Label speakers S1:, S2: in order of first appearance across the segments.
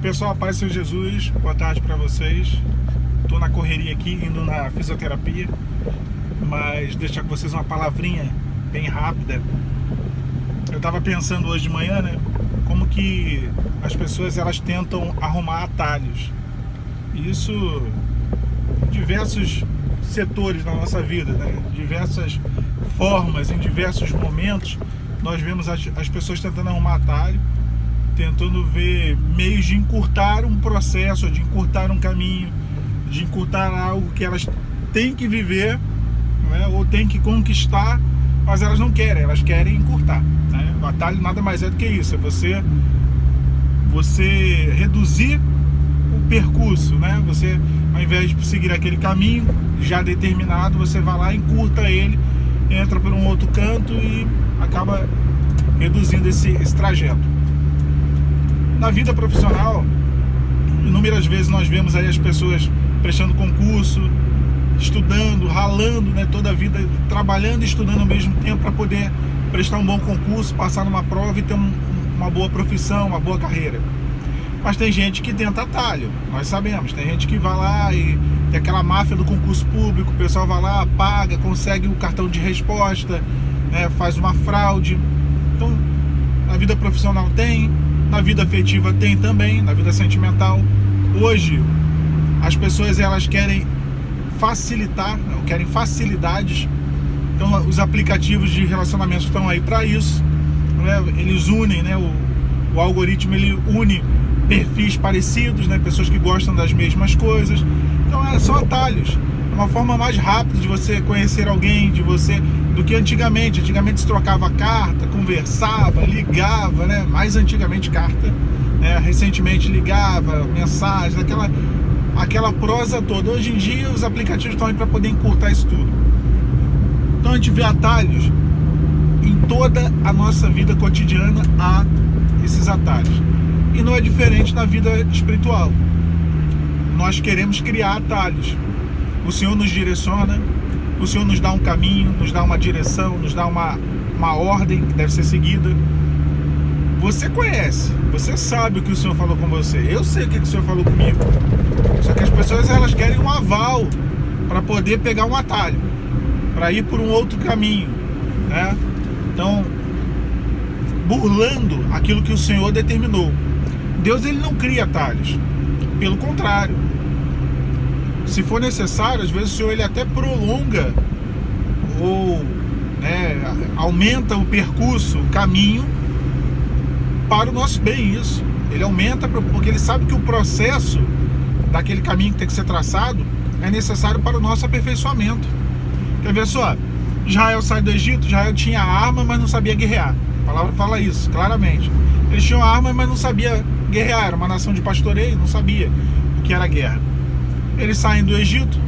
S1: Pessoal, paz do Senhor Jesus, boa tarde para vocês. Estou na correria aqui, indo na fisioterapia, mas deixar com vocês uma palavrinha bem rápida. Eu estava pensando hoje de manhã, né, como que as pessoas elas tentam arrumar atalhos. E isso em diversos setores da nossa vida, né, diversas formas, em diversos momentos, nós vemos as pessoas tentando arrumar atalho, tentando ver meios de encurtar um processo, de encurtar um caminho, de encurtar algo que elas têm que viver, né, ou têm que conquistar, mas elas não querem, elas querem encurtar, né? O atalho nada mais é do que isso, é você reduzir o percurso, né? Você, ao invés de seguir aquele caminho já determinado, você vai lá, encurta ele, entra por um outro canto e acaba reduzindo esse trajeto. Na vida profissional, inúmeras vezes nós vemos aí as pessoas prestando concurso, estudando, ralando, né, toda a vida, trabalhando e estudando ao mesmo tempo para poder prestar um bom concurso, passar numa prova e ter uma boa profissão, uma boa carreira. Mas tem gente que tenta atalho, nós sabemos. Tem gente que vai lá e tem aquela máfia do concurso público, o pessoal vai lá, paga, consegue o cartão de resposta, né, faz uma fraude. Então, na vida profissional tem, na vida afetiva tem também, na vida sentimental. Hoje, as pessoas elas querem facilitar, querem facilidades. Então, os aplicativos de relacionamento estão aí para isso, né? Eles unem, né? O algoritmo ele une perfis parecidos, né? Pessoas que gostam das mesmas coisas. Então, são atalhos. É uma forma mais rápida de você conhecer alguém, do que antigamente. Antigamente se trocava carta, conversava, ligava, né? Mais antigamente carta, né? Recentemente ligava, mensagem, aquela prosa toda. Hoje em dia os aplicativos estão aí para poder encurtar isso tudo. Então a gente vê atalhos em toda a nossa vida cotidiana, há esses atalhos. E não é diferente na vida espiritual. Nós queremos criar atalhos. O Senhor nos direciona, o Senhor nos dá um caminho, nos dá uma direção, nos dá uma ordem que deve ser seguida. Você conhece, você sabe o que o Senhor falou com você. Eu sei o que o Senhor falou comigo. Só que as pessoas elas querem um aval para poder pegar um atalho, para ir por um outro caminho, né? Então, burlando aquilo que o Senhor determinou. Deus ele não cria atalhos, pelo contrário. Se for necessário, às vezes o Senhor ele até prolonga ou, né, aumenta o percurso, o caminho para o nosso bem. Isso ele aumenta porque ele sabe que o processo daquele caminho que tem que ser traçado é necessário para o nosso aperfeiçoamento. Quer ver só? Israel sai do Egito, Israel tinha arma, mas não sabia guerrear. A palavra fala isso claramente. Eles tinham arma, mas não sabia guerrear. Era uma nação de pastoreio, não sabia o que era guerra. Eles saem do Egito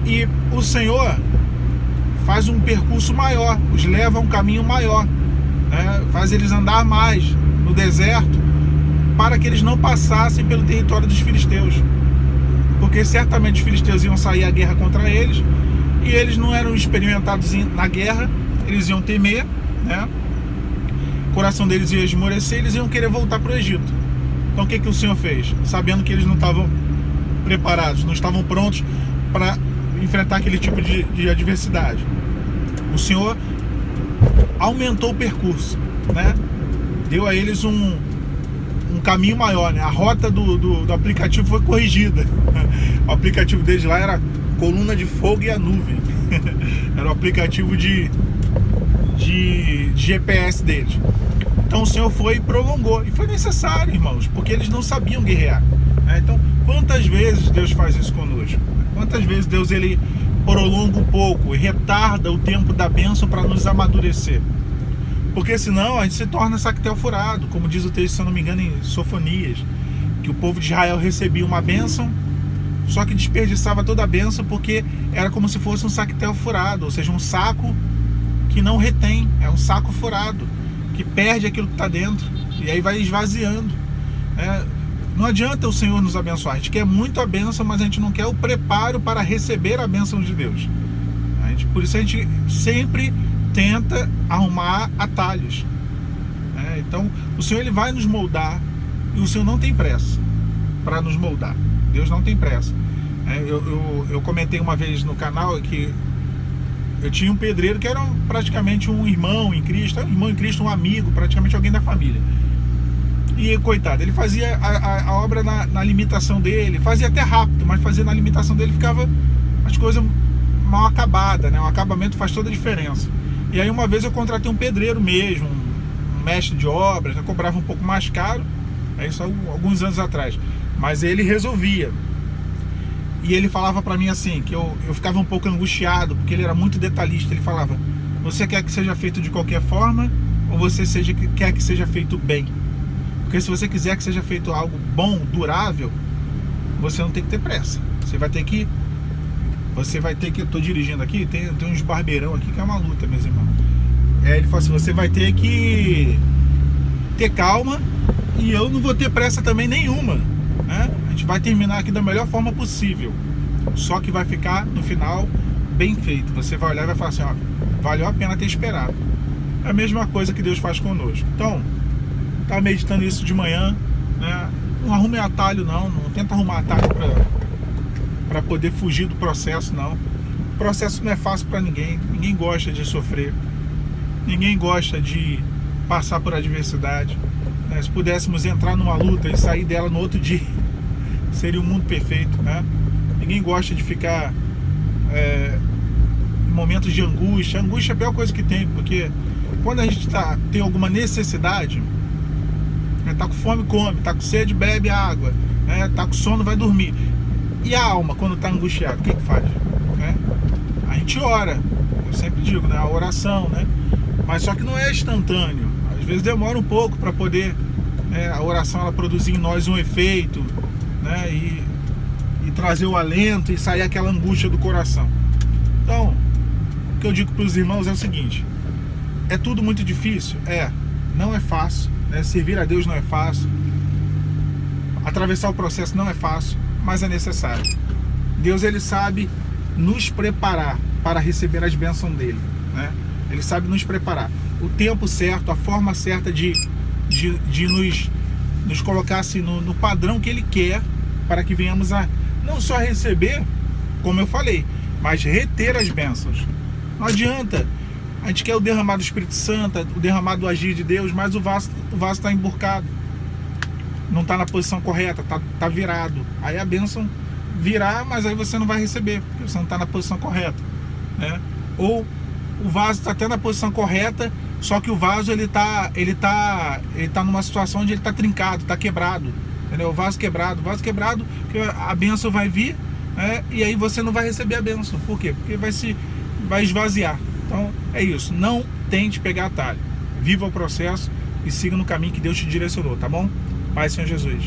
S1: e o Senhor faz um percurso maior, os leva a um caminho maior, né? Faz eles andar mais no deserto para que eles não passassem pelo território dos filisteus, porque certamente os filisteus iam sair à guerra contra eles e eles não eram experimentados na guerra, eles iam temer, né? O coração deles ia esmorecer, eles iam querer voltar para o Egito. Então o que o Senhor fez? Sabendo que eles não estavam preparados, não estavam prontos para enfrentar aquele tipo de adversidade, o Senhor aumentou o percurso, né? Deu a eles um caminho maior, né? A rota do aplicativo foi corrigida. O aplicativo deles lá era coluna de fogo e a nuvem. Era o aplicativo de GPS deles. Então o Senhor foi e prolongou. E foi necessário, irmãos, porque eles não sabiam guerrear, né? Então, quantas vezes Deus faz isso conosco? Quantas vezes Deus ele prolonga um pouco e retarda o tempo da bênção para nos amadurecer? Porque senão a gente se torna sactel furado, como diz o texto, se eu não me engano, em Sofonias, que o povo de Israel recebia uma bênção, só que desperdiçava toda a bênção porque era como se fosse um sactel furado, ou seja, um saco que não retém, é um saco furado, que perde aquilo que está dentro, e aí vai esvaziando, né? Não adianta o Senhor nos abençoar, a gente quer muito a bênção, mas a gente não quer o preparo para receber a bênção de Deus. Por isso a gente sempre tenta arrumar atalhos, né? Então o Senhor ele vai nos moldar, E o Senhor não tem pressa para nos moldar. Deus não tem pressa. Eu comentei uma vez no canal que eu tinha um pedreiro que era praticamente um irmão em Cristo, um amigo, praticamente alguém da família. E coitado, ele fazia a obra na limitação dele, fazia até rápido, mas fazia na limitação dele, ficava as coisas mal acabadas, né? O acabamento faz toda a diferença. E aí uma vez eu contratei um pedreiro mesmo, um mestre de obras, eu cobrava um pouco mais caro, isso alguns anos atrás, mas ele resolvia. E ele falava pra mim assim, que eu ficava um pouco angustiado, porque ele era muito detalhista. Ele falava: você quer que seja feito de qualquer forma, ou você quer que seja feito bem? Porque se você quiser que seja feito algo bom, durável, você não tem que ter pressa. Você vai ter que, eu tô dirigindo aqui, tem uns barbeirão aqui que é uma luta, meus irmãos. Ele falou assim: você vai ter que ter calma, e eu não vou ter pressa também nenhuma, né? A gente vai terminar aqui da melhor forma possível, só que vai ficar no final bem feito. Você vai olhar e vai falar assim: ó, valeu a pena ter esperado. É a mesma coisa que Deus faz conosco. Então, tá meditando isso de manhã, né? Não arrume atalho, não tenta arrumar atalho para poder fugir do processo, não. O processo não é fácil para ninguém gosta de sofrer, ninguém gosta de passar por adversidade, né? Se pudéssemos entrar numa luta e sair dela no outro dia, seria um mundo perfeito, né? Ninguém gosta de ficar em momentos de angústia. A angústia é a pior coisa que tem, porque quando a gente tem alguma necessidade, tá com fome, come, tá com sede, bebe água, né? Tá com sono, vai dormir. E a alma, quando tá angustiada, o que faz? A gente ora, eu sempre digo, né? A oração, né? Mas só que não é instantâneo, às vezes demora um pouco para poder, a oração ela produzir em nós um efeito, né? E trazer o alento e sair aquela angústia do coração. Então, o que eu digo para os irmãos é o seguinte: é tudo muito difícil? Não é fácil, né? Servir a Deus não é fácil, atravessar o processo não é fácil, mas é necessário. Deus, ele sabe nos preparar para receber as bênçãos dele, né? Ele sabe nos preparar, o tempo certo, a forma certa de nos colocar assim no padrão que ele quer, para que venhamos a não só receber, como eu falei, mas reter as bênçãos. Não adianta, a gente quer o derramado do Espírito Santo, o derramado do agir de Deus, mas o vaso está emburcado, não está na posição correta, tá virado. Aí a bênção virá, mas aí você não vai receber, porque você não está na posição correta, né? Ou o vaso está até na posição correta, só que o vaso ele tá numa situação onde ele está trincado, está quebrado, entendeu? O vaso quebrado, que a bênção vai vir, né? E aí você não vai receber a bênção. Por quê? Porque vai esvaziar. Então é isso, não tente pegar atalho, viva o processo e siga no caminho que Deus te direcionou, tá bom? Pai, Senhor Jesus.